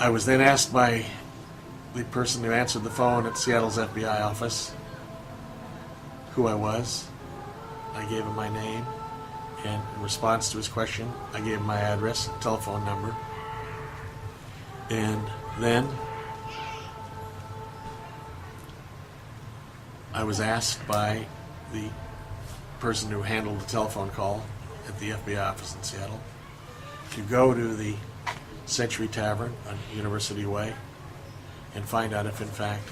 I was then asked by the person who answered the phone at Seattle's FBI office who I was. I gave him my name, and in response to his question, I gave him my address, telephone number, and then I was asked by the person who handled the telephone call at the FBI office in Seattle to go to the Century Tavern on University Way and find out if in fact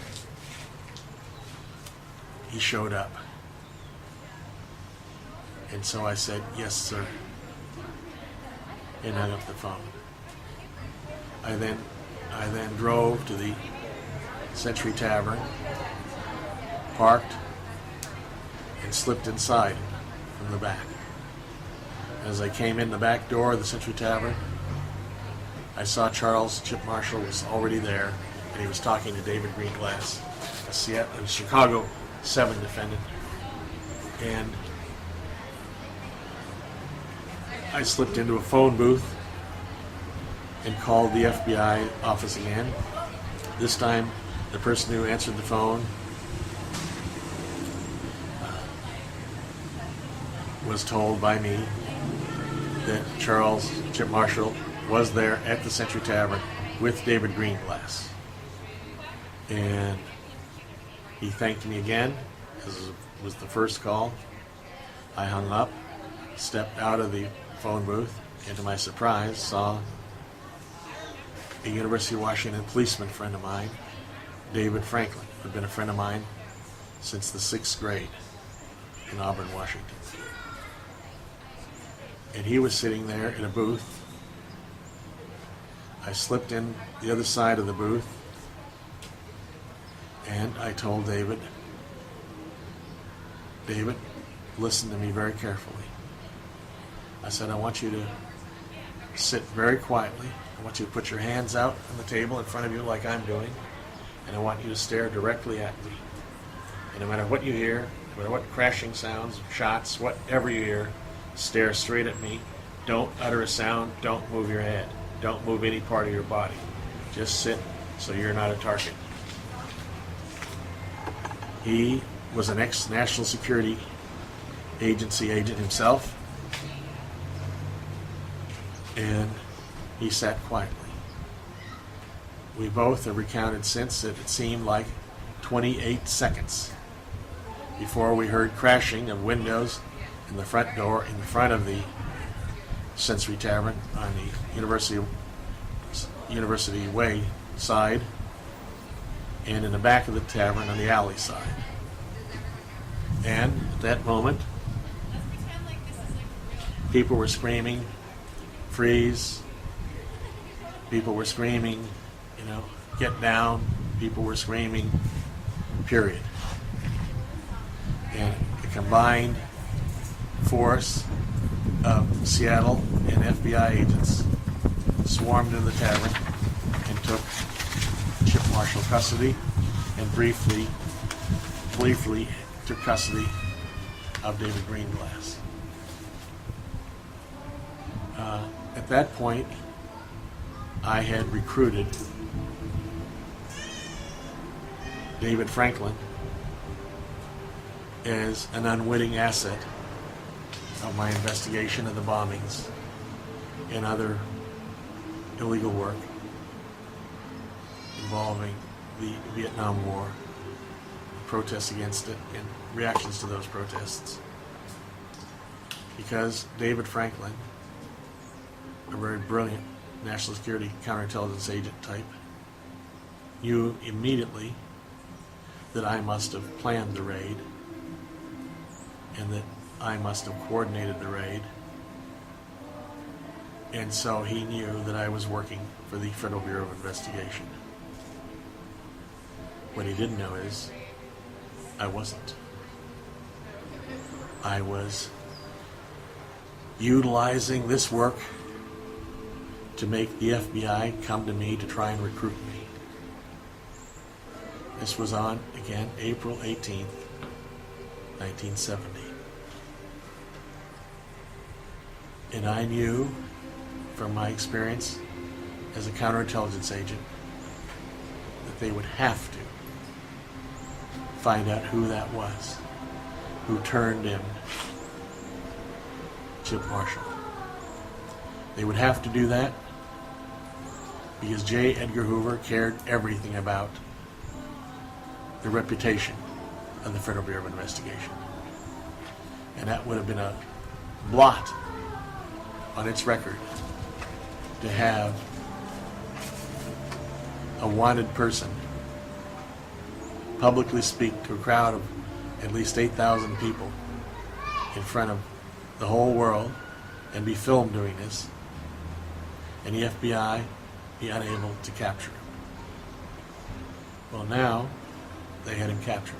he showed up. And so I said, "Yes, sir," and hung up the phone. I then drove to the Century Tavern, parked, and slipped inside from the back. As I came in the back door of the Century Tavern, I saw Charles Chip Marshall was already there, and he was talking to David Greenglass, a Chicago 7 defendant. And I slipped into a phone booth and called the FBI office again. This time, the person who answered the phone was told by me that Charles Chip Marshall was there at the Century Tavern with David Greenglass. And he thanked me again. This was the first call. I hung up, stepped out of the phone booth, and to my surprise saw a University of Washington policeman friend of mine, David Franklin, who had been a friend of mine since the 6th grade in Auburn, Washington. And he was sitting there in a booth. I slipped in the other side of the booth, and I told David, listen to me very carefully. I said, I want you to sit very quietly. I want you to put your hands out on the table in front of you like I'm doing, and I want you to stare directly at me. And no matter what you hear, no matter what crashing sounds, shots, whatever you hear, stare straight at me. Don't utter a sound. Don't move your head. Don't move any part of your body. Just sit so you're not a target. He was an ex-National Security Agency agent himself, and he sat quietly. We both have recounted since that it seemed like 28 seconds before we heard crashing of windows in the front door in front of the Century Tavern on the University Way side, and in the back of the tavern on the alley side. And at that moment, people were screaming, "Freeze!" People were screaming, "Get down!" People were screaming, period. And the combined force of Seattle and FBI agents swarmed into the tavern and took Chip Marshall custody, and briefly took custody of David Greenglass. At that point, I had recruited David Franklin as an unwitting asset of my investigation of the bombings and other illegal work involving the Vietnam War, protests against it, and reactions to those protests. Because David Franklin, a very brilliant national security counterintelligence agent type, knew immediately that I must have planned the raid and that I must have coordinated the raid. And so he knew that I was working for the Federal Bureau of Investigation. What he didn't know is I wasn't. I was utilizing this work to make the FBI come to me to try and recruit me. This was on, again, April 18th, 1970. And I knew from my experience as a counterintelligence agent that they would have to find out who that was, who turned in Chip Marshall. They would have to do that because J. Edgar Hoover cared everything about the reputation of the Federal Bureau of Investigation. And that would have been a blot on its record to have a wanted person publicly speak to a crowd of at least 8,000 people in front of the whole world and be filmed doing this, and the FBI be unable to capture him. Well, now they had him captured.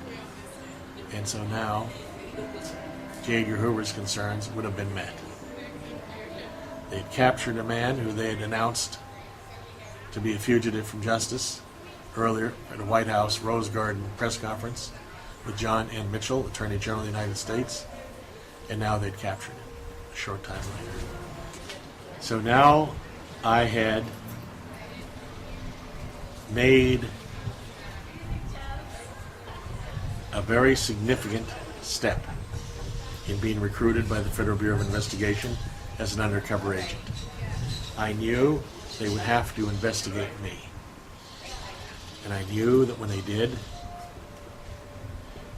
And so now J. Edgar Hoover's concerns would have been met. They had captured a man who they had announced to be a fugitive from justice earlier at a White House Rose Garden press conference with John N. Mitchell, Attorney General of the United States, and now they'd captured him a short time later. So now I had made a very significant step in being recruited by the Federal Bureau of Investigation as an undercover agent. I knew they would have to investigate me. And I knew that when they did,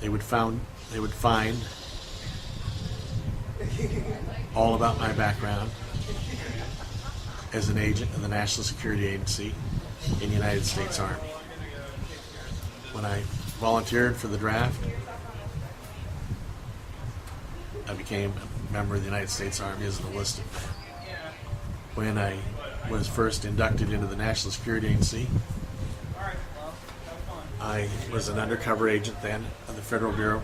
they would find all about my background as an agent of the National Security Agency in the United States Army. When I volunteered for the draft, I became a member of the United States Army as an enlisted man. When I was first inducted into the National Security Agency, I was an undercover agent then of the Federal Bureau,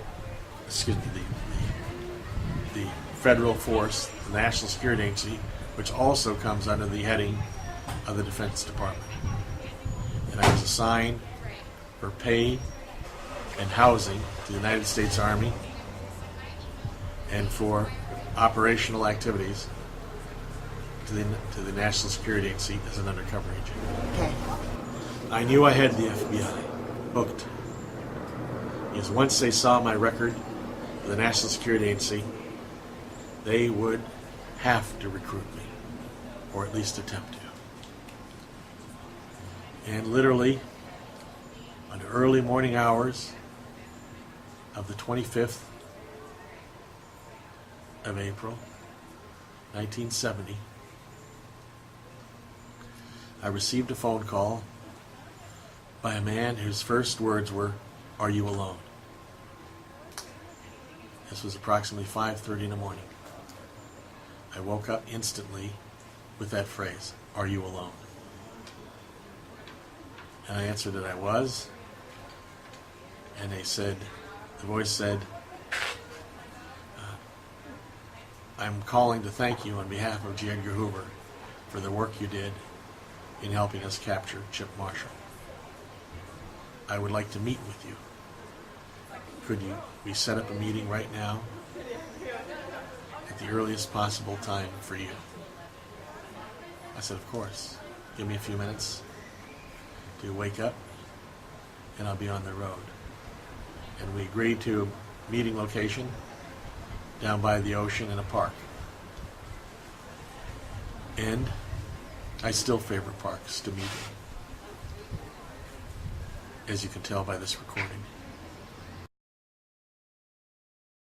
the Federal Force, the National Security Agency, which also comes under the heading of the Defense Department. And I was assigned for pay and housing to the United States Army and for operational activities to the National Security Agency as an undercover agent. Okay. I knew I had the FBI booked, because once they saw my record with the National Security Agency, they would have to recruit me, or at least attempt to. And literally, on the early morning hours of the 25th of April, 1970, I received a phone call by a man whose first words were, "Are you alone?" This was approximately 5:30 in the morning. I woke up instantly with that phrase, "Are you alone?" And I answered that I was. And the voice said, "I'm calling to thank you on behalf of J. Edgar Hoover for the work you did in helping us capture Chip Marshall. I would like to meet with you. Could we set up a meeting right now at the earliest possible time for you?" I said, "Of course. Give me a few minutes to wake up and I'll be on the road." And we agreed to a meeting location down by the ocean in a park. And I still favor parks to meet in, as you can tell by this recording.